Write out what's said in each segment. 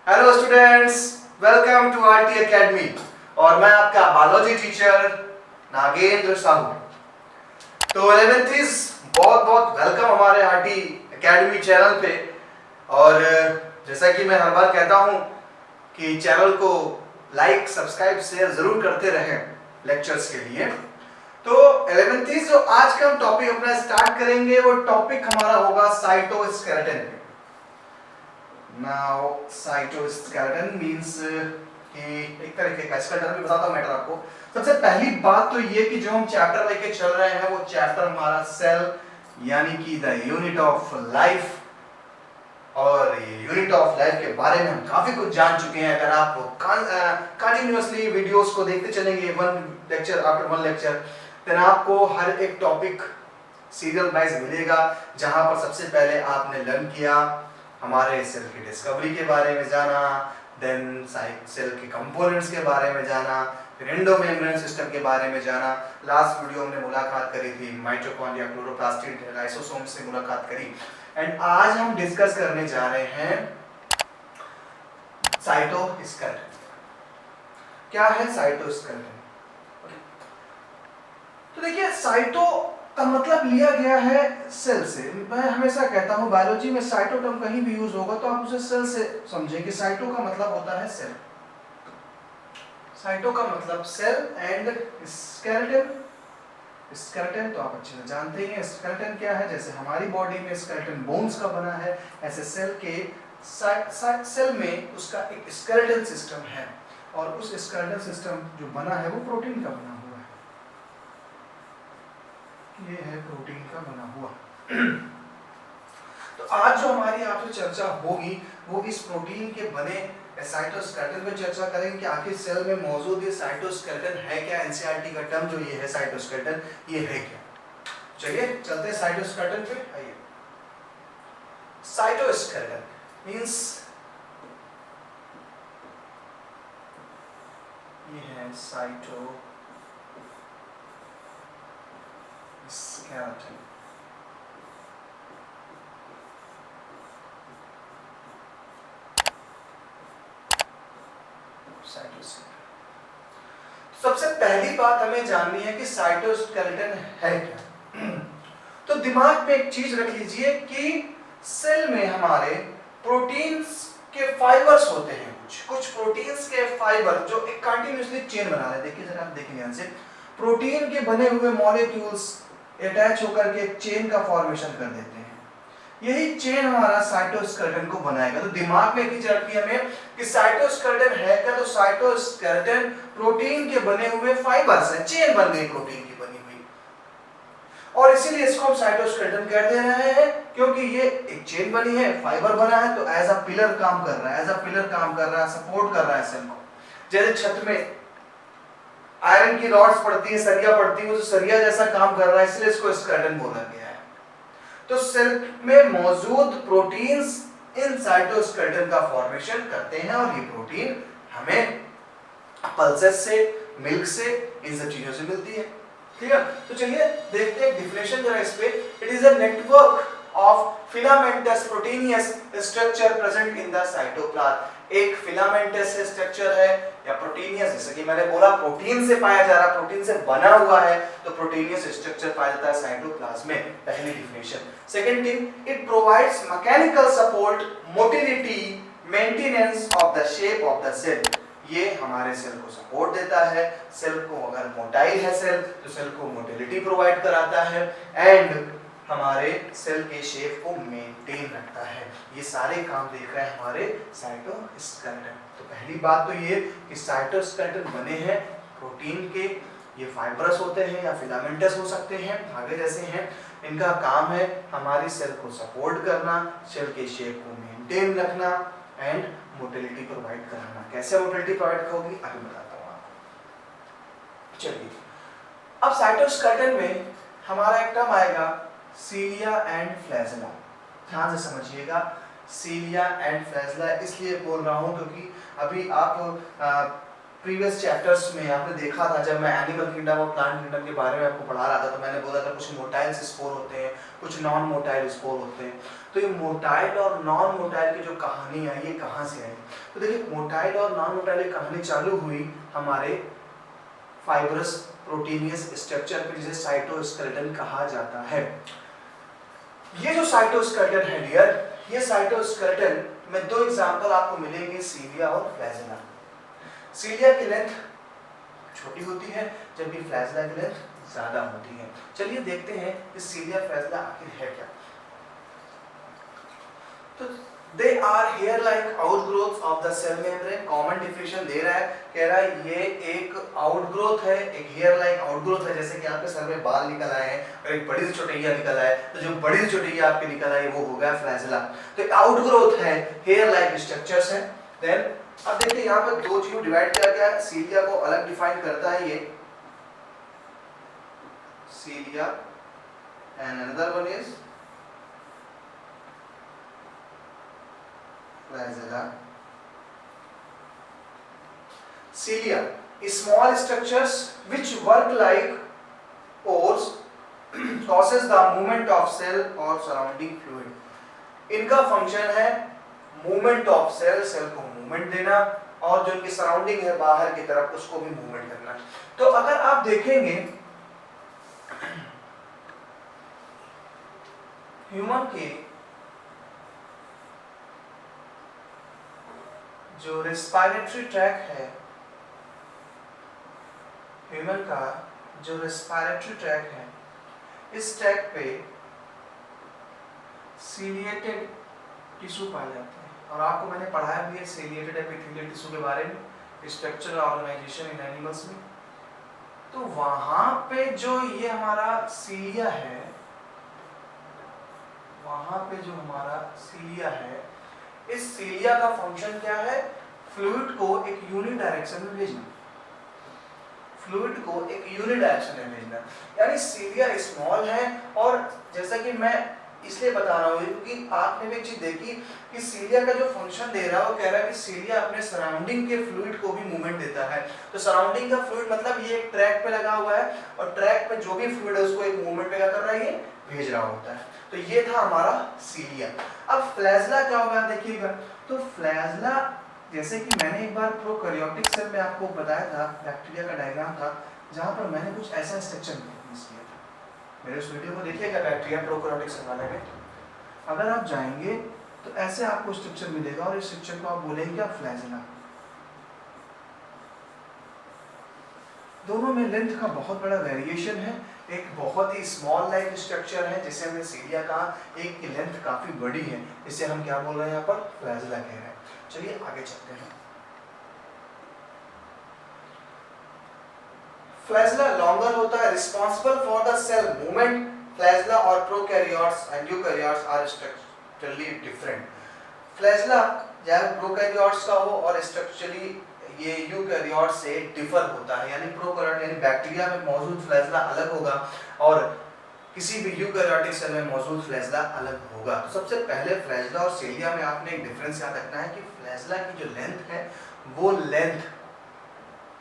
Hello students, welcome to RT academy. और मैं आपका बायोलॉजी टीचर नागेंद्र साहू। तो 11th बहुत बहुत वेलकम हमारे आरटी एकेडमी चैनल पे। और जैसा कि मैं हर बार कहता हूँ कि चैनल को लाइक सब्सक्राइब शेयर जरूर करते रहें लेक्चर्स के लिए। तो 11th जो आज का हम टॉपिक अपना स्टार्ट करेंगे वो टॉपिक हमारा होगा साइटोस्केलेटन। नाउ साइटोस्केलेटन मींस कि एक तरीके का स्केलेटन भी बताता हूं मैटर आपको। सबसे पहली बात तो ये कि जो हम चैप्टर लेके चल रहे हैं वो चैप्टर हमारा सेल यानी कि द यूनिट ऑफ लाइफ। और यूनिट ऑफ लाइफ के बारे में हम काफी कुछ जान चुके हैं। अगर आप कंटिन्यूअसली वीडियोस को देखते चलेंगे one lecture after one lecture, then आपको हर एक टॉपिक सीरियल वाइज मिलेगा, जहां पर सबसे पहले आपने लर्न किया हमारे सेल की डिस्कवरी के बारे में जाना, देन सेल के कंपोनेंट्स के बारे में जाना, फिर एंडोमेम्ब्रेन सिस्टम के बारे में जाना। लास्ट वीडियो हमने मुलाकात करी थी माइटोकॉन्ड्रिया, क्लोरोप्लास्ट, लाइसोसोम से मुलाकात करी। एंड आज हम डिस्कस करने जा रहे हैं साइटोस्केलेटन। क्या है साइटोस्केलेटन? तो देखिए, साइटो का मतलब लिया गया है सेल से। मैं हमेशा कहता हूं बायोलॉजी में साइटो टर्म कहीं भी यूज होगा तो आप उसे सेल से समझेंगे। साइटो का मतलब होता है सेल। साइटो का मतलब सेल एंड स्केलेटन। स्केलेटन तो आप अच्छे से जानते ही हैं। स्केलेटन क्या है? जैसे हमारी बॉडी में स्केलेटन बोन्स का बना है, ऐसे सेल के सेल में उसका एक स्केलेटन सिस्टम है। और उस स्केलेटन सिस्टम जो बना है वो प्रोटीन का बना हुआ है। ये है प्रोटीन का बना हुआ। तो आज जो हमारी आपसे चर्चा होगी वो इस प्रोटीन के बने साइटोस्केलेटन पे चर्चा करेंगे कि आखिर सेल में मौजूद ये साइटोस्केलेटन है क्या। एनसीईआरटी का टर्म जो ये है साइटोस्केलेटन, ये है क्या। चलिए चलते हैं साइटोस्केलेटन पे। आइए, साइटोस्केलेटन मींस ये है साइटोस्केलेटन। सबसे पहली बात हमें जाननी है कि साइटोस्केलेटन है क्या। तो दिमाग में एक चीज रख लीजिए कि सेल में हमारे प्रोटीन्स के फाइबर्स होते हैं। कुछ प्रोटीन्स के फाइबर जो एक कंटिन्यूअसली चेन बना रहे हैं। देखिए जरा, आप देखें ध्यान से, प्रोटीन के बने हुए मॉलिक्यूल्स अटैच होकर के एक चेन का फॉर्मेशन कर देते हैं। यही चेन हमारा साइटोस्केलेटन को बनाएगा। तो दिमाग में एक चीज रखनी है हमें कि साइटोस्केलेटन है क्या। तो साइटोस्केलेटन प्रोटीन के बने हुए फाइबर्स हैं, चेन बन गई प्रोटीन की बनी हुई। और इसीलिए इसको हम साइटोस्केलेटन कह दे रहे हैं क्योंकि ये एक चेन बनी है, फाइबर बना है, तो एज अ पिलर काम कर रहा है, एज अ पिलर काम कर रहा है, सपोर्ट कर रहा है सेल को। जैसे छत में आयरन की रॉड्स पड़ती है, सरिया पड़ती है, वो सरिया जैसा काम कर रहा है, इसलिए इसको स्केलेटन बोला गया है। तो सेल में मौजूद प्रोटीन्स इन साइटोस्केलेटन का फॉर्मेशन करते हैं और ये प्रोटीन हमें पल्सेस से, मिल्क से, इन सब चीजों से मिलती है। ठीक है, तो चलिए देखते हैं डिफिनेशन जरा इस पे। It is a network of filamentous proteinaceous structure present in the cytoplasm. एक फिलामेंटस स्ट्रक्चर है या प्रोटीनियस, जैसे कि मैंने बोला प्रोटीन से पाया जा रहा, प्रोटीन से बना हुआ है, तो प्रोटीनियस स्ट्रक्चर पाया जाता है साइटोप्लाज्म में। पहली definition. Second thing, it provides mechanical support, motility, maintenance of the shape of the cell. ये हमारे सेल को सपोर्ट देता है। सेल को अगर मोटाइल है सेल तो सेल को मोटिलिटी प्रोवाइड कराता है एंड हमारे सेल के शेप को मेंटेन रखता है। ये सारे काम देख रहे हैं हमारे साइटोस्केलेटन। तो पहली बात तो ये कि साइटोस्केलेटन बने हैं प्रोटीन के। ये फाइब्रस होते हैं या फिलामेंटस हो सकते हैं, धागे जैसे हैं। इनका काम है हमारी सेल को सपोर्ट करना, सेल के शेप को मेंटेन रखना एंड मोटिलिटी प्रोवाइड कराना। कैसे मोटिलिटी प्रोवाइड होगी अभी बताता हूँ आपको। चलिए, अब साइटोस्केलेटन में हमारा एक टर्म आएगा सीलिया एंड फ्लैजेला। ध्यान से समझिएगा, सीलिया एंड फ्लैजेला इसलिए बोल रहा हूँ क्योंकि अभी आप प्रीवियस चैप्टर्स में आपने देखा था, जब मैं एनिमल किंगडम और प्लांट किंगडम के बारे में आपको पढ़ा रहा था, तो मैंने बोला था कुछ मोटाइल स्पोर होते हैं, कुछ नॉन मोटाइल स्पोर होते हैं। तो ये मोटाइल और नॉन मोटाइल की जो कहानी है ये कहाँ से आई? तो देखिए, मोटाइल और नॉन मोटाइल की कहानी चालू हुई हमारे फाइब्रस प्रोटीनियस स्ट्रक्चर पे, जिसे साइटोस्केलेटन कहा जाता है। ये जो साइटोस्केलेटन है डियर, ये साइटोस्केलेटन में दो एग्जांपल आपको मिलेंगे, सीलिया और फ्लैजेला। सीलिया की लेंथ छोटी होती है, जबकि फ्लैजेला की लेंथ ज्यादा होती है। चलिए देखते हैं कि सीलिया फ्लैजेला आखिर है क्या। तो they are hair like outgrowth of the cell membrane. Common definition दे रहा है, कह रहा है ये एक आउटग्रोथ है, एक हेयर लाइक आउटग्रोथ है। जैसे कि आपके सर में बाल निकल आए हैं और एक बड़ी सी चोटैया निकल आए, तो जो बड़ी सी चोटैया आपके निकल आई वो हो गया फ्लैजेला। तो आउटग्रोथ है, हेयर लाइक स्ट्रक्चर्स है। देन अब देखिए यहाँ पर दो चीज डिवाइड किया गया है। सीलिया को अलग डिफाइन करता है ये cilia, and another one is flagella. Cilia, small structures which work like oars, causes the movement of cell or surrounding fluid. इनका फंक्शन है मूवमेंट ऑफ सेल, सेल को मूवमेंट देना, और जो इनकी सराउंडिंग है बाहर की तरफ उसको भी मूवमेंट करना। तो अगर आप देखेंगे ह्यूमन के जो रेस्पिरेटरी ट्रैक है, ह्यूमन का जो रेस्पिरेटरी ट्रैक है, इस ट्रैक पे सीलिएटेड टिश्यू पाए जाते हैं। और आपको मैंने पढ़ाया भी है सीलिएटेड एपिथेलियल टिश्यू के बारे में, स्ट्रक्चरल ऑर्गेनाइजेशन इन एनिमल्स में। तो वहां पे जो ये हमारा सीलिया है, वहां पे जो हमारा सीलिया है, इस सीलिया का फंक्शन क्या है? फ्लूइड को एक यूनिट डायरेक्शन में भेजना, फ्लूइड को एक यूनिट डायरेक्शन में भेजना। यानी सीलिया स्मॉल है, और जैसा कि मैं इसलिए बता रहा हूँ क्योंकि आपने भी एक चीज देखी कि सीलिया का जो फंक्शन दे रहा है वो कह रहा है कि सीलिया अपने सराउंडिंग के फ्लूइड को भी मूवमेंट देता है। तो सराउंडिंग का फ्लूइड मतलब ये एक ट्रैक पे लगा हुआ है, और ट्रैक पे जो भी फ्लूइड है उसको एक मूवमेंट पे क्या कर रहा है, ये भेज रहा होता है। तो ये था हमारा सीलिया। अब फ्लैजेला क्या होगा देखिएगा। तो फ्लैजेला, जैसे कि मैंने एक बार प्रोकैरियोटिक सेल में आपको बताया था, बैक्टीरिया का डायग्राम था, जहां पर मैंने कुछ ऐसा स्ट्रक्चर यूज किया था। मेरे उस वीडियो को देखिएगा बैक्टीरिया प्रोकैरियोटिक सेल वाले में। अगर आप जाएंगे तो ऐसे आपको स्ट्रक्चर मिलेगा, और इस स्ट्रक्चर को आप बोलेंगे क्या? फ्लैजेला। दोनों में लेंथ का बहुत बड़ा वेरिएशन है। एक बहुत ही स्मॉल लाइक स्ट्रक्चर है जिसे हमने सीलिया कहा, एक की लेंथ काफी बड़ी है, इसे हम क्या बोल रहे हैं यहाँ पर? फ्लैजेला कह रहे हैं। चलिए आगे चलते हैं। फ्लैजेला लॉन्गर होता है, responsible for the cell movement. Flagella और prokaryotes and eukaryotes are structurally different. Flagella चाहे प्रोकैरियोट्स का हो और स्ट्रक्चरली ये यूकैरियोट्स से डिफर होता है। यानी प्रोकैरियोट यानी बैक्टीरिया में मौजूद फ्लैजेला अलग होगा, और किसी भी यूकैरियोटिक सेल में मौजूद फ्लैजेला अलग होगा। तो सबसे पहले फ्लैजेला और सीलिया में आपने एक डिफरेंस याद रखना है कि फ्लैजेला की जो लेंथ है वो लेंथ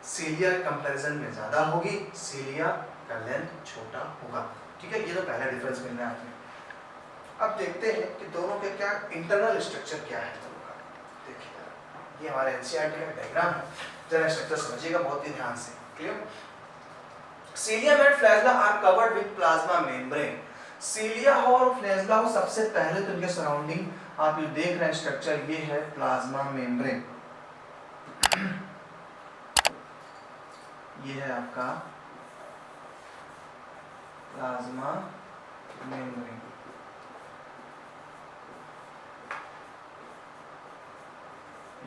सीलिया के कंपैरिजन में ज्यादा होगी, सीलिया का लेंथ छोटा होगा। ठीक है, ये तो पहला डिफरेंस मिलना है आपने। अब देखते हैं कि दोनों के क्या इंटरनल स्ट्रक्चर क्या है दोनों का। देखिए ये हमारे एनसीईआरटी का डायग्राम है, जरा स्ट्रक्चर समझिएगा बहुत ही ध्यान से। Clear? Cilium and flagella are covered with plasma membrane. Cilia हो और फ्लैजेला हो, सबसे पहले तो इनके सराउंडिंग आप जो देख रहे हैं स्ट्रक्चर, ये है प्लाज्मा मेम्ब्रेन। ये है आपका प्लाज्मा मेम्ब्रेन।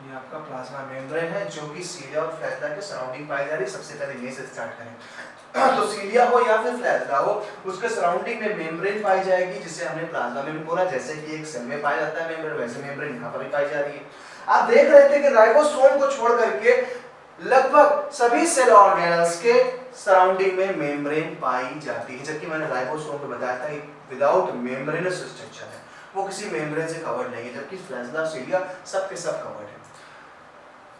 ये आपका प्लाज्मा मेम्ब्रेन है जो कि सीलिया और फ्लैजेला के सराउंडिंग पाई जा रही है। सबसे पहले ये से स्टार्ट करें। तो सीलिया हो या फिर फ्लैजेला हो, उसके सराउंडिंग में मेम्ब्रेन पाई जाएगी जिसे हमने प्लाज्मा मेम्ब्रेन बोला। जैसे कि एक सेल में पाया जाता है मेम्ब्रेन, वैसे मेम्ब्रेन यहाँ पर भी पाई जा रही है। आप देख रहे थे कि राइबोसोम को छोड़ करके लगभग सभी सेल ऑर्गेनल्स के सराउंडिंग में मेम्ब्रेन पाई जाती है, जबकि मैंने राइबोसोम को बताया था विदाउट मेम्ब्रेनस स्ट्रक्चर है, वो किसी मेम्ब्रेन से कवर्ड नहीं है, जबकि फ्लैजेला सीलिया सब के सब कवर्ड है।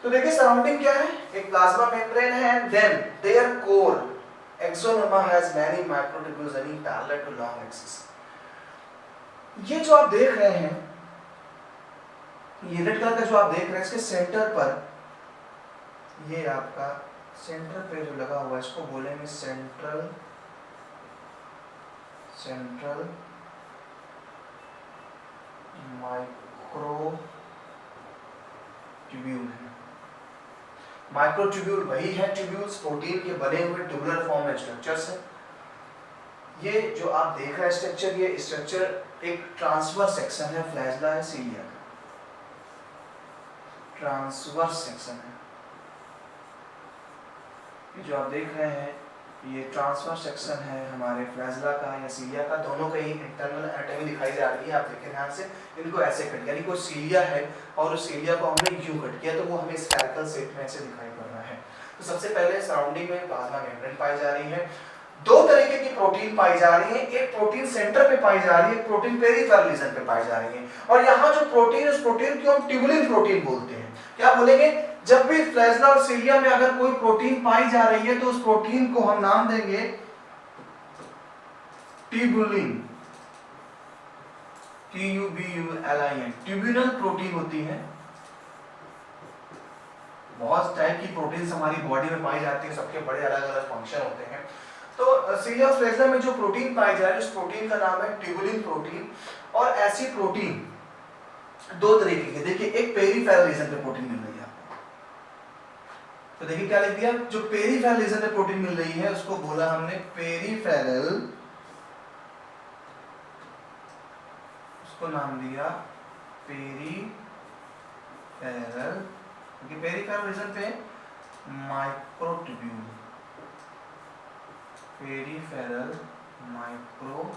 तो देखिए सराउंडिंग क्या है, एक प्लाज्मा मेम्ब्रेन है and then their core axoneme has many microtubules running parallel to long axis. ये जो आप देख रहे हैं, ये रेड कलर का जो आप देख रहे हैं, इसके सेंटर पर, ये आपका सेंटर पे जो लगा हुआ है इसको बोलेंगे सेंट्रल माइक्रोट्यूब्यूल है। माइक्रोट्यूब्यूल वही है ट्यूब्यूल्स प्रोटीन के बने हुए ट्यूबुलर फॉर्म में स्ट्रक्चर्स है। ये जो आप देख रहे हैं स्ट्रक्चर, ये स्ट्रक्चर एक ट्रांसवर्स सेक्शन है फ्लैजेला या सीलिया का, ट्रांसवर्स सेक्शन है। ये जो आप देख रहे हैं ये ट्रांसवर्स सेक्शन है हमारे फ्लैजेला का या सीलिया का, दोनों का ही इंटरनल एनाटॉमी दिखाई जा रही है। आप देखें ध्यान से, इनको ऐसे कट, यानी कोई सीलिया है और उस सीलिया को हमने यूं कट किया तो वो हमें स्फेरिकल शेप में ऐसे दिखाई पड़ रहा है। तो सबसे पहले सराउंडिंग में प्लाज्मा मेम्ब्रेन पाई जा रही है। दो तरीके की प्रोटीन पाई जा रही है, एक प्रोटीन सेंटर पे पाई जा रही है, प्रोटीन पेरिफेरल रीजन पे पाई जा रही है। और यहाँ जो प्रोटीन, उस प्रोटीन को हम ट्यूबुलिन प्रोटीन बोलते हैं। क्या बोलेंगे, जब भी फ्लैजेला और सीलिया में अगर कोई प्रोटीन पाई जा रही है तो उस प्रोटीन को हम नाम देंगे ट्यूबुलिन, TUBULIN। ट्यूबुलर प्रोटीन होती है। बहुत टाइप की प्रोटीन्स हमारी बॉडी में पाई जाती है, सबके बड़े अलग अलग फंक्शन होते हैं। तो सीलिया और फ्लैजेला में जो प्रोटीन पाई जा रही है उस प्रोटीन का नाम है ट्यूबुलिन प्रोटीन। और ऐसी प्रोटीन दो तरीके की, देखिए एक पेरिफेरल रीजन पे प्रोटीन मिल रही है आपको, तो देखिए क्या लिख दिया, जो पेरिफेरल रीजन पे प्रोटीन मिल रही है उसको बोला हमने पेरिफेरल, उसको नाम दिया पेरिफेरल, क्योंकि पेरिफेरल रीजन पे माइक्रोट्यूब्यूल, पेरिफेरल माइक्रोट्यूब्यूल,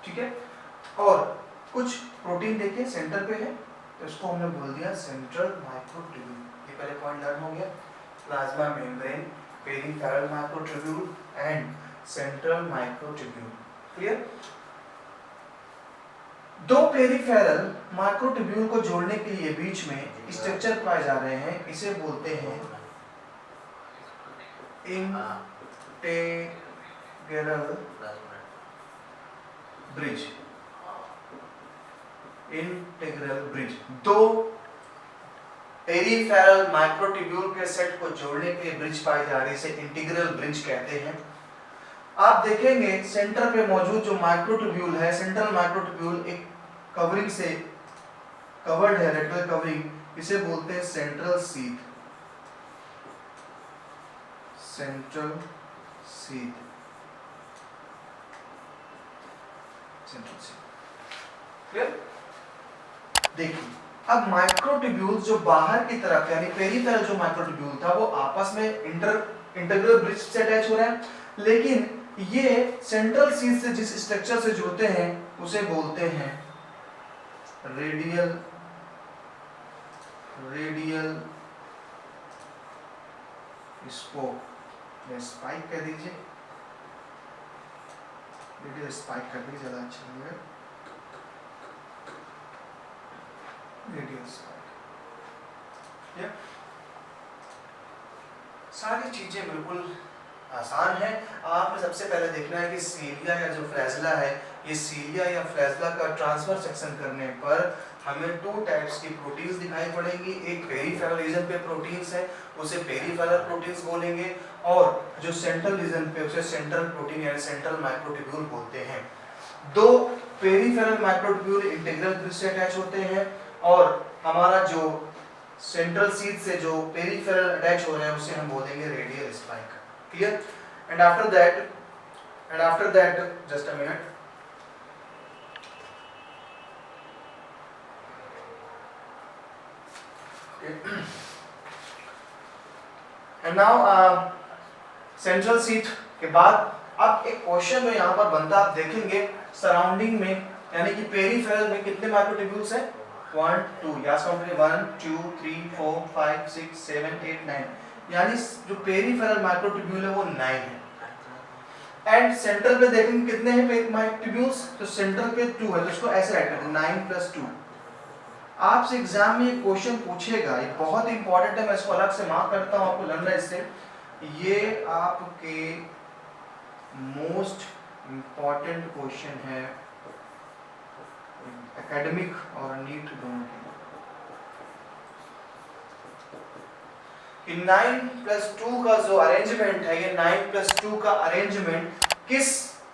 ठीक है। और कुछ प्रोटीन देखिए सेंटर पे है तो इसको हमने बोल दिया सेंट्रल माइक्रोट्यूब्यूल। ये पहले पॉइंट लर्न हो गया, plasma membrane, peripheral microtubule and central microtubule. Clear. दो पेरिफेरल माइक्रोट्यूब्यूल को जोड़ने के लिए बीच में स्ट्रक्चर पाए जा रहे हैं, इसे बोलते हैं इंटेग्रल ब्रिज। इंटीग्रल ब्रिज, दो पेरिफेरल माइक्रोट्यूब्यूल के सेट को जोड़ने के लिए ब्रिज पाई जा रही है, इसे इंटीग्रल ब्रिज कहते हैं। आप देखेंगे सेंटर पे मौजूद जो माइक्रोट्यूब्यूल है, सेंट्रल माइक्रोट्यूब्यूल एक कवरिंग से कवर्ड है, रेक्टल कवरिंग, इसे बोलते हैं central sheath. Central sheath, central sheath. Clear. देखिए अब माइक्रोट्यूब्यूल्स जो बाहर की तरफ, यानी पेरिफेरल जो माइक्रोट्यूब्यूल था वो आपस में इंटीग्रल ब्रिज से अटैच हो रहा है, लेकिन ये सेंट्रल शीथ से जिस स्ट्रक्चर से जुड़ते हैं उसे बोलते हैं रेडियल स्पोक, या स्पाइक कह दीजिए, रेडियल स्पाइक कर दीजिए ज्यादा अच्छा लगेगा, रेडियल स्पाइक। सारी चीजें बिल्कुल आसान है। आपने सबसे पहले देखना है कि सीलिया या जो फ्लैजेला है, ये सीलिया या फ्लैजेला का ट्रांसफर सेक्शन करने पर हमें टू टाइप्स की प्रोटीन्स दिखाई पड़ेंगी। एक पेरिफेरल रीजन पे प्रोटीन्स है, उसे पेरिफेरल प्रोटीन्स बोलेंगे, और जो सेंट्रल रीजन पे उसे सेंट्रल प्रोटीन या सेंट्रल माइक्रोट्यूब्यूल बोलते हैं। दो पेरिफेरल माइक्रोट्यूब्यूल इंटीग्रल ब्रिज से अटैच होते हैं, और हमारा जो सेंट्रल शीथ से जो पेरिफेरल अटैच हो रहे हैं उसे हम बोलेंगे radial spike. Clear. And after that just a minute, and now central sheath के बाद अब एक क्वेश्चन में यहाँ पर बनता, आप देखेंगे सराउंडिंग में, यानी कि पेरिफेरल में कितने माइक्रोट्यूब्यूल्स हैं, 1 2, या 1 2 3 4 5 6 7 8 9, यानी जो पेरिफेरल माइक्रोट्यूब्यूल है वो 9 है। एंड सेंट्रल पे देखेंगे कितने हैं माइक्रोट्यूब्यूल्स, तो सेंट्रल पे 2 है, तो इसको ऐसे राइट करते हैं 9 + 2, आपसे एग्जाम में ये क्वेश्चन पूछेगा, ये बहुत इंपॉर्टेंट है, मैं इसको अलग से मार्क करता हूँ, आपको लर्न है इससे। ये आपके मोस्ट इंपॉर्टेंट क्वेश्चन है एकेडमिक और नीट दोनों के, कि 9+2 का जो अरेंजमेंट है, ये 9+2 का अरेंजमेंट किस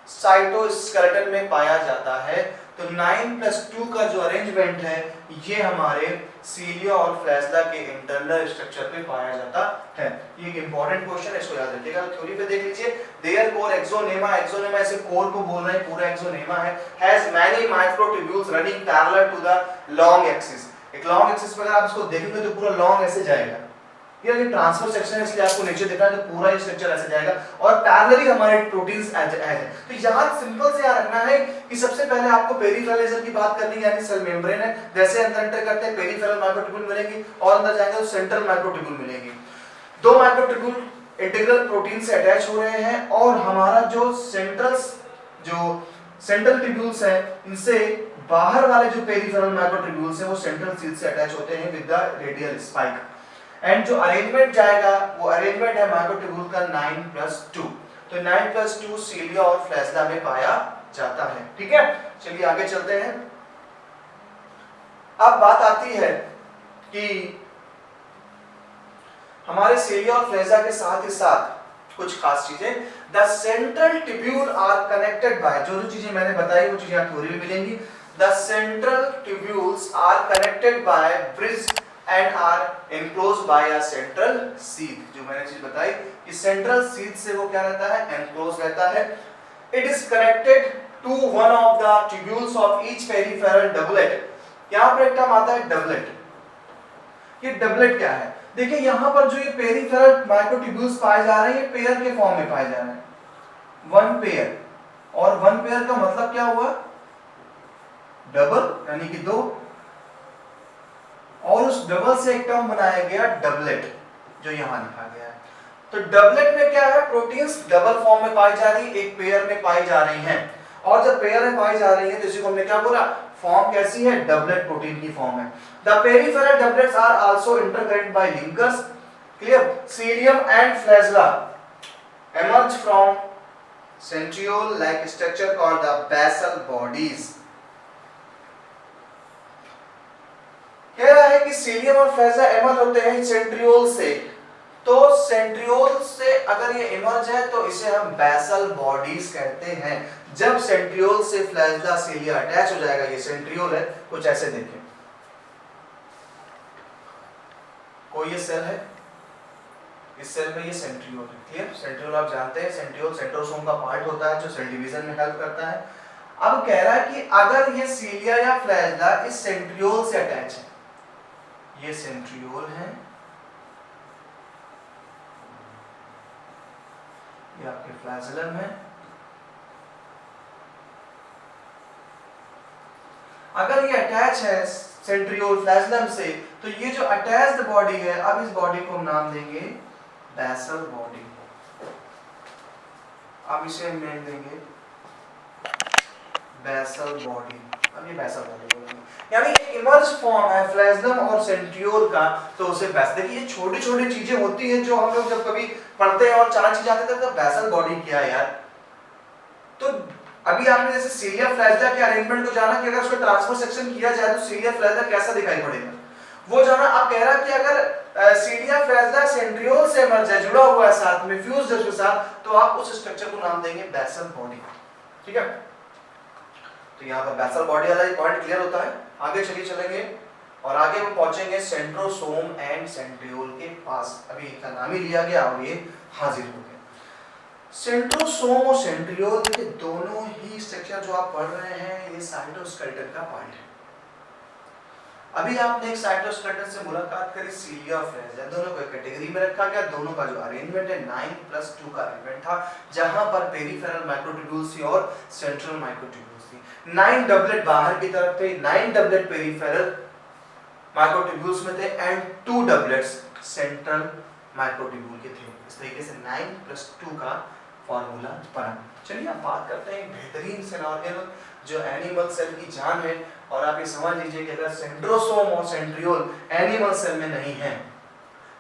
साइटोस्केलेटन में पाया जाता है। तो 9+2 का जो अरेंजमेंट है ये हमारे सीलिया और फ्लैजला के इंटरनल स्ट्रक्चर पे पाया जाता है। ये एक इंपॉर्टेंट क्वेश्चन है, इसको याद रखिएगा। थ्योरी पे देख लीजिए, देयर कोर एक्सोनेमा, एक्सोनेमा ऐसे कोर को बोल रहे हैं, पूरा एक्सोनेमा है, has many microtubules running parallel to the long axis. एक लॉन्ग एक्सिस पर अगर आप इसको देखेंगे तो पूरा लॉन्ग ऐसे जाएगा, ये ट्रांसफर सेक्शन है इसलिए आपको नीचे दिख रहा है, तो पूरा ये स्ट्रक्चर ऐसे जाएगा और पैरेलली हमारे प्रोटीन्स है। तो यहाँ सिंपल से याद रखना है कि सबसे पहले आपको पेरिफेरल लेजर की बात करनी है, यानी सेल मेम्ब्रेन है, जैसे अंदर एंटर करते हैं पेरिफेरल माइक्रोट्यूब्यूल मिलेंगी और अंदर जाएंगे तो सेंट्रल माइक्रोट्यूब्यूल मिलेंगी। दो माइक्रोट्यूब्यूल इंटीग्रल प्रोटीन से अटैच हो रहे हैं और हमारा जो सेंट्रल ट्यूब्यूल्स है, इनसे बाहर वाले जो पेरिफेरल माइक्रोट्यूब्यूल्स है वो सेंट्रल शीथ से अटैच होते हैं with the radial spike. And जो अरेंजमेंट जाएगा वो अरेंजमेंट है माइक्रोट्यूब्यूल का 9+2। तो 9+2 सीलिया और फ्लैजला में पाया जाता है। ठीक है, चलिए आगे चलते हैं। अब बात आती है कि हमारे सीलिया और फ्लैजला के साथ ही साथ कुछ खास चीजें, the central tubule are connected by, जो चीजें मैंने बताई वो चीजें थ्योरी में मिलेंगी। The central tubules are connected by bridge and are enclosed by a central sheath। जो मैंने चीज बताई कि सेंट्रल sheath से वो क्या रहता है, enclosed रहता है। It is connected to one of the tubules of each peripheral doublet। यहाँ पर एक टर्म आता है doublet। ये doublet क्या है, देखिए यहाँ पर जो ये पेरिफेरल माइक्रोट्यूब्यूल्स पाए जा रहे हैं ये पेयर के फॉर्म में पाए जा रहे हैं, वन पेयर, और वन पेयर का मतलब क्या हुआ, डबल, यानी कि दो, और उस डबल से एक टर्म बनाया गया डबलेट, जो यहां लिखा गया है। तो डबलेट में क्या है, प्रोटीन्स डबल फॉर्म में पाई जा रही, एक पेयर में पाई जा रही हैं, और जब पेयर में पाई जा रही है तो इसी को हमने क्या बोला, फॉर्म कैसी है, डबलेट प्रोटीन की फॉर्म है। The peripheral doublets are also interconnected by linkers, clear. Cilium and flagella emerge from centriole like structure called the basal bodies। कह रहा है कि सीलियम और फ्लैजला इमर्ज होते हैं सेंट्रियोल से, तो सेंट्रियोल से अगर ये इमर्ज है तो इसे हम बेसल बॉडीज कहते हैं। जब सेंट्रियोल से फ्लैजला सीलिया अटैच हो जाएगा, ये सेंट्रियोल है, कुछ ऐसे देखें, कोई ये सेल है, इस सेल में ये सेंट्रियोल है, क्लियर। सेंट्रियोल आप जानते हैं, सेंट्रियोल सेंट्रोसोम का पार्ट होता है जो सेल डिवीजन में हेल्प करता है। अब कह रहा है कि अगर ये सीलिया या फ्लैजला इस सेंट्रियोल से अटैच है, ये सेंट्रियोल है, ये आपके फ्लैजेलम है, अगर ये अटैच है सेंट्रियोल फ्लैजेलम से, तो ये जो अटैच्ड बॉडी है, अब इस बॉडी को हम नाम देंगे बेसल बॉडी, अब इसे हम नाम देंगे बेसल बॉडी। अब ये बेसल बॉडी होगी, यानी एक इमर्ज फॉर्म है फ्लैजेलम और सेंट्रियोल का, तो उसे बेसल। देखिए ये छोटी-छोटी चीजें होती हैं जो हम लोग जब कभी पढ़ते हैं और चार चीजें आती हैं तो बेसल बॉडी क्या है यार। तो अभी आपने जैसे सीलिया फ्लैजला के अरेंजमेंट को जाना कि अगर उसका ट्रांसफर सेक्शन किया जाए तो सीलिया फ्लैजला कैसा दिखाई पड़ेगा, वो जाना। आप कह रहा कि अगर सीलिया फ्लैजला सेंट्रियोल से इमर्ज है, जुड़ा हुआ है साथ में, फ्यूज्ड है उसके साथ, तो आप उस स्ट्रक्चर को नाम देंगे बेसल बॉडी। ठीक है, तो यहाँ पर बेसल बॉडी वाला पॉइंट क्लियर होता है। आगे चलेंगे और आगे हम पहुंचेंगे सेंट्रोसोम एंड सेंट्रियोल के पास। अभी इनका नाम ही लिया गया और ये हाजिर हो गए। सेंट्रोसोम और सेंट्रियोल, देखिए दोनों ही स्ट्रक्चर जो आप पढ़ रहे हैं ये साइटोस्केलेटन का पार्ट है। अभी आपने एक साइटोस्केलेटन से मुलाकात करी, सीलिया और फ्लैजला, दोनों को एक कैटेगरी में रखा गया। दोनों का जो अरेंजमेंट है 9+2 का अरेंजमेंट था, जहां पर पेरिफेरल माइक्रोट्यूब्यूल्स थी और सेंट्रल माइक्रोट्यूब्यूल्स थी। 9 डबलेट बाहर की तरफ थे, 9 डबलेट पेरिफेरल माइक्रोट्यूब्यूल्स में थे एंड 2 डबलेट्स सेंट्रल माइक्रोट्यूब्यूल के थे। इस तरीके से 9+2 का फॉर्मूला बना। चलिए अब बात करते हैं बेहतरीन सेल ऑर्गेनल जो एनिमल सेल की जान है। और आप ये समझ लीजिए कि अगर सेंट्रोसोम और सेंट्रियोल एनिमल सेल में नहीं है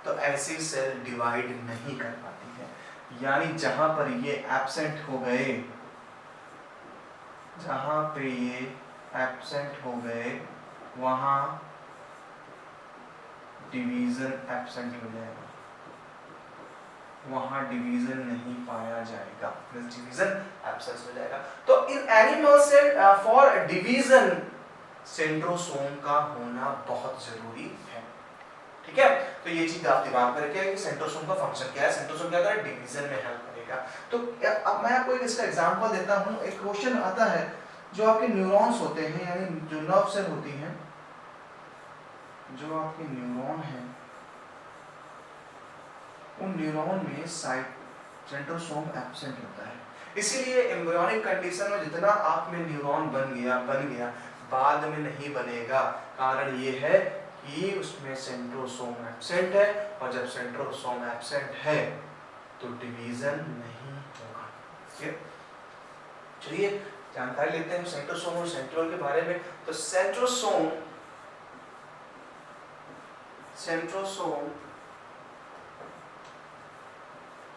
तो ऐसी सेल डिवाइड नहीं कर पाती है। यानी जहां पर ये एब्सेंट हो गए, जहां पे ये एब्सेंट हो गए वहां डिवीजन एब्सेंट हो जाएगा, वहां डिवीजन नहीं पाया जाएगा, डिवीजन एब्सेंट हो जाएगा। तो in animal cell for division centrosome का होना बहुत जरूरी है। ठीक है, तो ये चीज आप दिमाग में रखिए कि सेंट्रोसोम का फंक्शन क्या है, सेंट्रोसोम क्या करेगा, डिवीजन में हेल्प करेगा। तो अब मैं आपको इसका एग्जांपल देता हूं। एक क्वेश्चन आता है, जो आपके न्यूरॉन्स होते हैं, यानी जो नर्व सेल होती हैं, जो आपके न्यूरॉन हैं, उन न्यूरॉन में सेंट्रोसोम एब्सेंट होता है। इसीलिए एम्ब्रियोनिक कंडीशन में जितना आप में न्यूरॉन बन गया बाद में नहीं बनेगा। कारण ये है कि उसमें सेंट्रोसोम एब्सेंट है, और जब सेंट्रोसोम एब्सेंट है तो डिवीजन नहीं होगा। ठीक है, चलिए जानकारी लेते हैं सेंट्रोसोम और सेंट्रियोल के बारे में। तो centrosome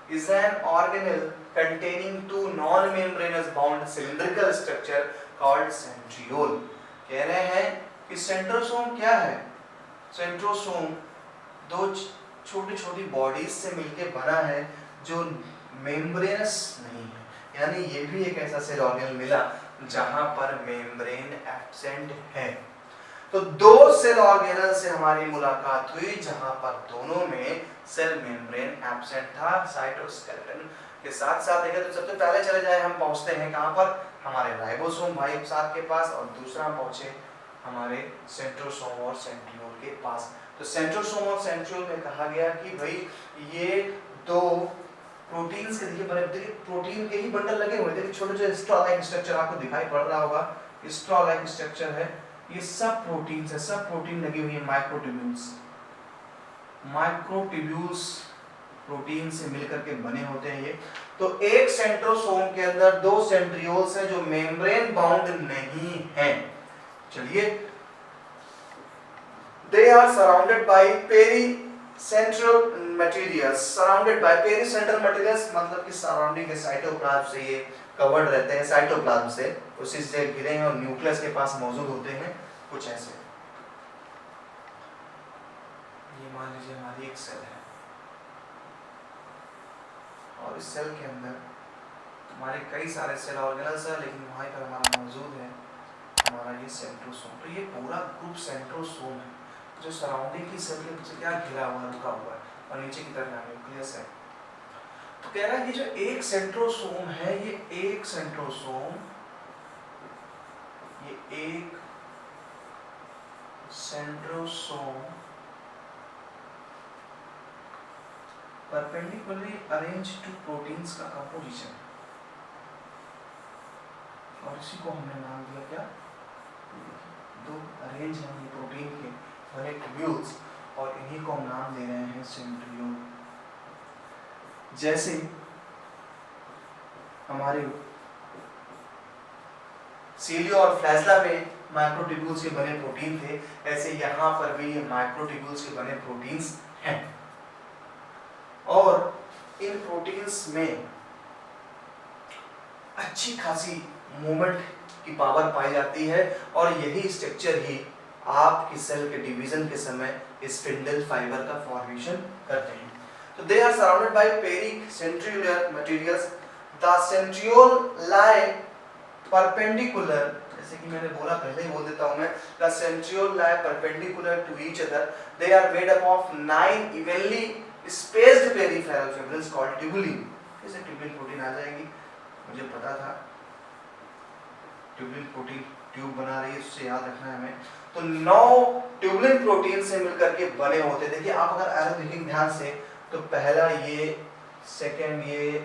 is an organelle containing two non-membranous bound cylindrical structure called centriole। कह रहे हैं कि सेंट्रोसोम क्या है? सेंट्रोसोम दो छोटी छोटी बॉडीज से मिलकर बना है जो मेम्ब्रेनस नहीं है, यानी ये भी एक ऐसा सेल ऑर्गेनल मिला जहां पर मेम्ब्रेन एब्सेंट है। तो दो सेल ऑर्गेनल से हमारी मुलाकात हुई जहां पर दोनों में सेल मेम्ब्रेन एब्सेंट था। साइटोस्केलेटन के साथ साथ देखें तो सबसे पहले चले जाए हम पहुंचते हैं कहां पर, हमारे राइबोसोम भाई साहब के पास, और दूसरा पहुंचे हमारे सेंट्रोसोम और सेंट्रियोल के पास। तो सेंट्रोसोम और सेंट्रियोल में कहा गया कि भाई ये दो प्रोटीन्स के देखिए प्रोटीन के ही बंडल लगे हुए थे, छोटे छोटे स्ट्रॉ लाइक स्ट्रक्चर आपको दिखाई पड़ रहा होगा, स्ट्रॉ लाइक स्ट्रक्चर है, ये सब प्रोटीन्स है, सब प्रोटीन लगी हुई है, माइक्रोट्यूब्यूल्स प्रोटीन से मिलकर के बने होते हैं ये। तो एक सेंट्रोसोम के अंदर दो सेंट्रियोल्स हैं जो मेम्ब्रेन बाउंड नहीं हैं। चलिए, they are surrounded by pericentral materials. Surrounded by pericentral materials मतलब कि सराउंडिंग के साइटोप्लाज्म से ये कवर्ड रहते हैं, साइटोप्लाज्म से उसी से घिरे हैं, और न्यूक्लियस के पास मौजूद होते हैं कुछ ऐसे। ये मान लीजिए हमारी एक सेल है, और इस सेल के अंदर हमारे कई सारे सेल ऑर्गेनल्स हैं, लेकिन वहाँ पर हमारा मौजूद है हमारा ये सेंट्रोसोम। तो ये पूरा ग्रुप सेंट्रोसोम है जो सराउंडिंग की सेल के पीछे क्या घिरा हुआ, रुका हुआ है, और नीचे की तरफ न्यूक्लियस है। तो कह रहा है कि जो एक सेंट्रोसोम है, ये एक centrosome perpendicularly arrange to proteins का कंपोजिशन, और इसी को हमने नाम दिया क्या, दो अरेंज हैं ये प्रोटीन के बने ट्यूब्यूल्स, और इन्हीं को हम नाम दे रहे हैं सेंट्रियोल। जैसे हमारे सीलियो और फ्लैजला में माइक्रोट्यूब्यूल्स के बने प्रोटीन थे, ऐसे यहाँ पर भी माइक्रोट्यूब्यूल्स के बने प्रोटीन्स हैं, और इन प्रोटीन्स में अच्छी खासी मूवमेंट की पावर पाई जाती है, और यही स्ट्रक्चर ही आपकी सेल के डिवीजन के समय स्पिंडल फाइबर का फॉर्मेशन करते हैं। तो they are surrounded by pericentriolar materials. The centriole lie perpendicular, जैसे कि मैंने बोला, पहले ही बोल देता हूं मैं, the centriole lie perpendicular to each other. They are made up of 9 evenly spaced peripheral fibrils called tubulin. इसे ट्यूबुलिन प्रोटीन आ जाएगी, मुझे पता था ट्यूबुलिन प्रोटीन ट्यूब बना रही है, उससे याद रखना है हमें। तो 9 ट्यूबुलिन प्रोटीन से मिलकर के बने होते। देखिए आप अगर एरो देखेंगे ध्यान से, तो पहला ये, सेकंड ये,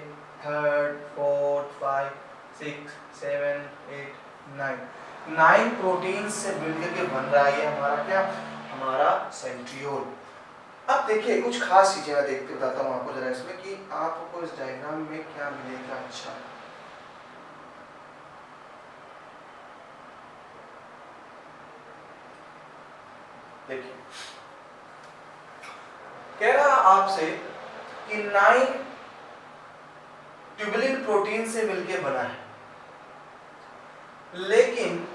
थर्ड, फोर्थ, 5, 6, 7, 8, 9 प्रोटीन से मिलकर के बन रहा है ये हमारा क्या, हमारा सेंट्रियोल। अब देखिए कुछ खास चीजें मैं देख के बताता हूँ आपको जरा इसमें, कि आपको इस डायग्राम में क्या मिलेगा। अच्छा, देखिए कह रहा आपसे कि 9 ट्यूबुलिन प्रोटीन से मिलकर बना है, लेकिन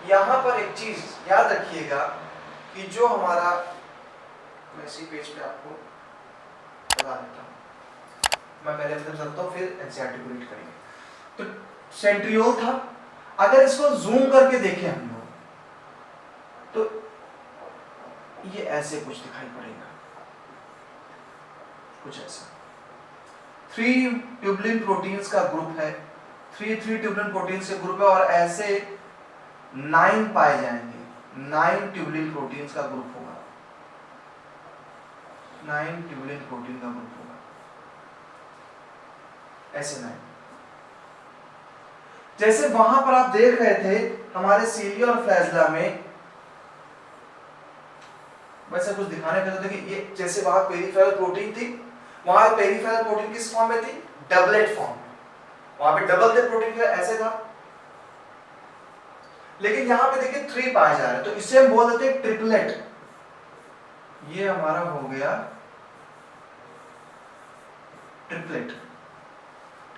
यहां पर एक चीज याद रखिएगा कि जो हमारा, मैं इसी पेज पे आपको बता देता हूं, मैं पहले फिर चलता हूं फिर एनसीईआरटी को रीड करेंगे। तो सेंट्रियोल था, अगर इसको जूम करके देखें हम लोग तो ये ऐसे कुछ दिखाई पड़ेगा, कुछ ऐसा। 3 ट्यूबुलिन प्रोटीन्स का ग्रुप है, 3 ट्यूबुलिन प्रोटीन्स के ग्रुप है और ऐसे 9 पाए जाएंगे, 9 ट्यूबुलिन प्रोटीन्स का ग्रुप होगा, 9 ट्यूबुलिन प्रोटीन का ग्रुप होगा, ऐसे 9। जैसे वहां पर आप देख रहे थे हमारे सीलिया और फ्लैजेला में, वैसे कुछ दिखाने का तो देखिए, ये जैसे वहां पेरिफेरल प्रोटीन थी, वहां पेरिफेरल प्रोटीन किस फॉर्म में थी? डबलेट फॉर्म में। वहां पे डबल थे प्रोटीन का, ऐसे था, लेकिन यहां पे देखिए 3 पाए जा रहे हैं, तो इसे हम बोल देते हैं ट्रिपलेट। ये हमारा हो गया ट्रिपलेट,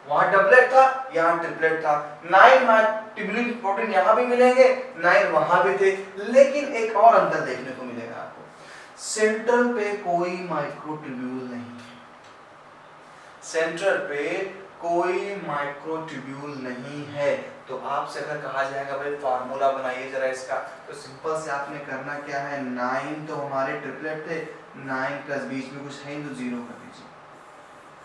वहां डबलेट था, यहां ट्रिपलेट था। 9 ट्यूबुलिन प्रोटीन यहां भी मिलेंगे, 9 वहां भी थे, लेकिन एक और अंतर देखने को मिलेगा आपको, सेंट्रल पे कोई माइक्रोट्यूब्यूल नहीं है, सेंट्रल पे कोई माइक्रोट्यूब्यूल नहीं है। तो आपसे अगर कहा जाएगा भाई फार्मूला बनाइए जरा इसका, तो सिंपल से आपने करना क्या है, 9 तो हमारे ट्रिपलेट थे, 9 प्लस बीच में कुछ है तो 0 कर दीजिए।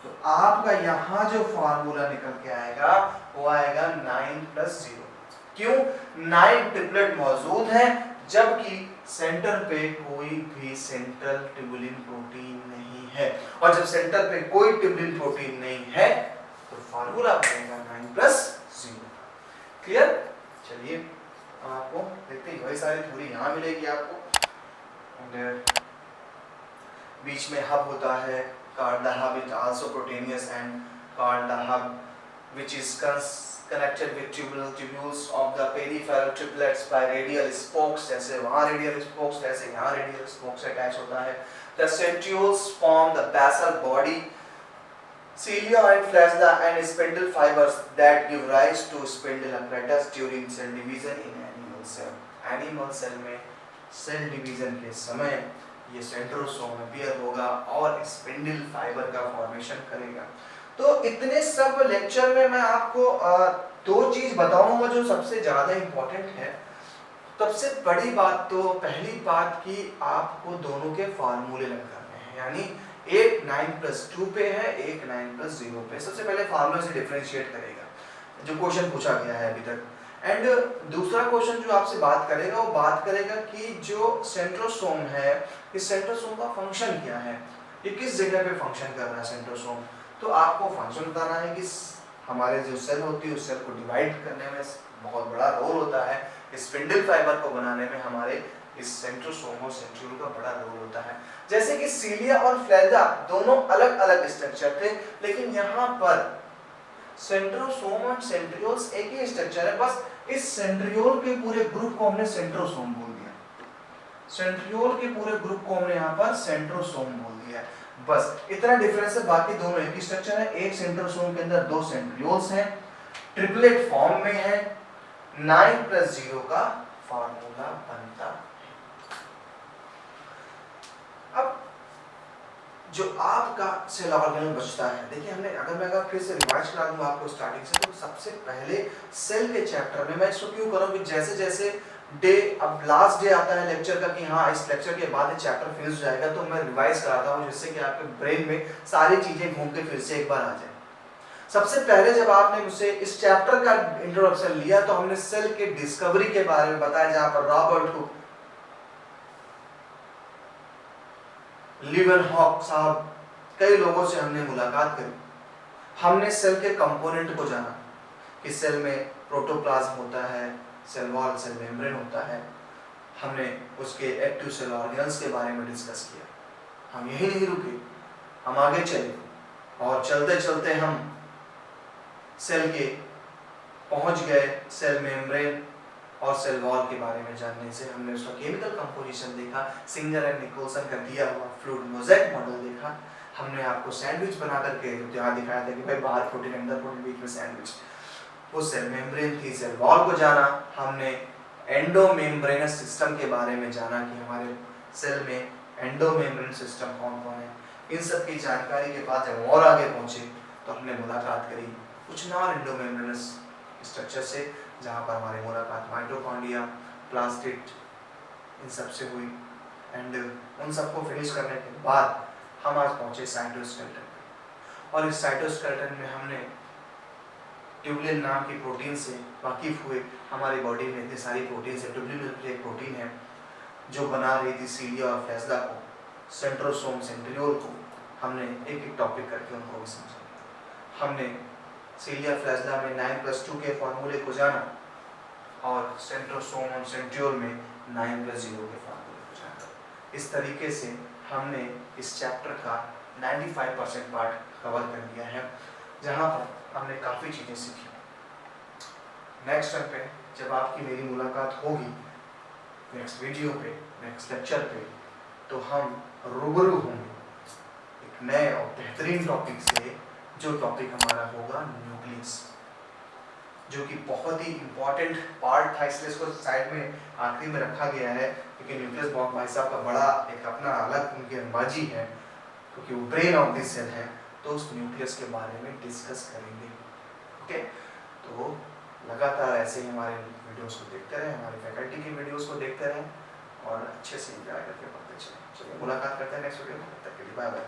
तो आपका यहां जो फार्मूला निकल के आएगा वो आएगा 9 प्लस 0। क्यों? 9 ट्रिपलेट मौजूद है, जबकि सेंटर पे कोई भी सेंट्रल ट्यूबुलिन प्रोटीन नहीं है, और जब सेंटर पे कोई ट्यूबुलिन प्रोटीन नहीं है तो फार्मूला बनेगा 9 प्लस 0। क्लियर? चलिए आपको देखते हैं, वही सारी थ्योरी यहाँ मिलेगी आपको। बीच में हब होता है, called the hub is also proteinaceous and called the hub, which is connected with tubules of the peripheral triplets by radial spokes, जैसे वहाँ radial spokes वैसे यहाँ radial spokes से attach होता है। The centrioles form the basal body, cilia and flagella and spindle fibers that give rise to spindle apparatus during cell division in animal cell. Animal cell में cell division के समय ये centrosome appear होगा और spindle fibre का formation करेगा। तो इतने सब लेक्चर में मैं आपको 2 चीज बताऊंगा जो सबसे ज्यादा इंपॉर्टेंट है। सबसे बड़ी बात तो पहली बात कि आपको दोनों के फार्मूले लग करने हैं, यानी एक 9 प्लस 2 पे है, एक 9 प्लस 0 पे। सबसे पहले फार्मूले से डिफरेंशिएट करेगा जो क्वेश्चन पूछा गया है अभी तक। एंड दूसरा क्वेश्चन जो आपसे बात करेगा वो बात करेगा कि जो सेंट्रोसोम है, इस सेंट्रोसोम का फंक्शन क्या है, ये किस जगह पे फंक्शन कर रहा है सेंट्रोसोम। तो आपको फंक्शन बताना है कि हमारे जो सेल होती है उस सेल को डिवाइड करने में बहुत बड़ा रोल होता है, स्पिंडल फाइबर को बनाने में हमारे इस सेंट्रोसोम और सेंट्रियोल का बड़ा रोल होता है। जैसे कि सीलिया और फ्लैजेला दोनों अलग अलग स्ट्रक्चर थे, लेकिन यहाँ पर सेंट्रोसोम और सेंट्रियोल्स एक ही स्ट्रक्चर है, बस इस सेंट्रियोल के पूरे ग्रुप को हमने सेंट्रोसोम बोल दिया, सेंट्रियोल के पूरे ग्रुप को हमने यहाँ पर सेंट्रोसोम बोल दिया। बस इतना डिफरेंस है, बाकी दोनों एक ही स्ट्रक्चर है। एक सेंट्रोसोम के अंदर 2 सेंट्रियोल्स हैं, ट्रिपलेट फॉर्म में है, 9 प्लस 0 का फार्मूला बनता है। अब जो आपका सेल ऑर्गेनल बचता है, देखिए हमने अगर फिर से रिवाइज करा दूं आपको स्टार्टिंग से, तो सबसे पहले सेल के चैप्टर में मैं इसको क्यों कर रहा हूं कि जैसे जैसे डे, अब लास्ट डे आता है लेक्चर का कि हाँ इस लेक्चर के बाद ये चैप्टर फिनिश हो जाएगा, तो मैं रिवाइज कराता हूं जिससे कि आपके ब्रेन में सारी चीजें घूम के फिर से एक बार आ जाए। सबसे पहले जब आपने मुझसे इस चैप्टर का इंट्रोडक्शन लिया तो हमने सेल के डिस्कवरी के बारे में बताया, जहां पर रॉबर्ट हुक, लीवेनहॉक साहब, कई लोगों से हमने मुलाकात करी। हमने सेल के कंपोनेंट को जाना कि सेल में प्रोटोप्लाज्म होता है, सेल वॉल, सेल मेम्ब्रेन होता है। हमने उसके एक्टिव सेल ऑर्गेनल्स के बारे में डिस्कस किया। हम यही नहीं रुके, हम आगे चले और चलते चलते हम सेल के पहुंच गए सेल मेम्ब्रेन, और सेल वॉल के बारे में जानने से हमने उसका केमिकल कंपोजिशन देखा, सिंगर एंड निकोलसन का दिया हुआ फ्लूइड मोज़ेक मॉडल देखा, हमने आपको सैंडविच बना करके यहाँ दिखाया था कि भाई बाहर प्रोटीन अंदर प्रोटीन बीच में सैंडविच, वो सेल मेम्ब्रेन थी। सेल वॉल को जाना, हमने एंडोमेम्ब्रेनस सिस्टम के बारे में जाना कि हमारे सेल में एंडोमेम्ब्रेन सिस्टम कौन कौन है। इन सब की जानकारी के बाद जब और आगे पहुंचे तो हमने मुलाकात करी कुछ नॉन एंडोमेम्ब्रेनस स्ट्रक्चर से, जहाँ पर हमारी मुलाकात माइटोकॉन्ड्रिया, प्लास्टिड इन सब से हुई। एंड उन सबको फिनिश करने के बाद हम आज पहुंचे साइटोस्केलेटन पे, और इस साइटोस्केलेटन में हमने ट्यूबुलिन नाम की प्रोटीन से वाकिफ हुए। हमारी बॉडी में इतनी सारी प्रोटीन है, ट्यूबुलिन एक प्रोटीन है जो बना रही थी सीलिया और फ्लैजेला को, सेंट्रोसोम, सेंट्रियोल को। हमने एक एक टॉपिक करके उनको भी समझा। हमने सीलिया फ्लैजेला में 9+2 के फॉर्मूले को जाना और सेंट्रोसोम और सेंट्रियोल में 9+0 के फॉर्मूले को जाना। इस तरीके से हमने इस चैप्टर का 95% पार्ट कवर कर दिया है, जहाँ पर हमने काफ़ी चीज़ें सीखी। नेक्स्ट टाइम पे जब आपकी मेरी मुलाकात होगी, नेक्स्ट वीडियो पे, नेक्स्ट लेक्चर पे, तो हम रूबरू होंगे एक नए और बेहतरीन टॉपिक से, जो टॉपिक हमारा होगा न्यूक्लियस, जो कि बहुत ही इम्पॉर्टेंट पार्ट था, इसलिए इसको साइड में आखिरी में रखा गया है, क्योंकि न्यूक्लियस बहुत भाई साहब का बड़ा एक अपना अलग उनकी अंबाजी है, क्योंकि वो ब्रेन ऑफ दिस सेल है। तो उस न्यूक्लियस के बारे में डिस्कस करेंगे। ओके, तो लगातार ऐसे ही हमारे वीडियोस को देखते रहें, हमारी फैकल्टी की वीडियोस को देखते रहें और अच्छे से एंजॉय करके पढ़ते चलें। चलिए मुलाकात करते हैं नेक्स्ट वीडियो में, तब तक के लिए बाय बाय।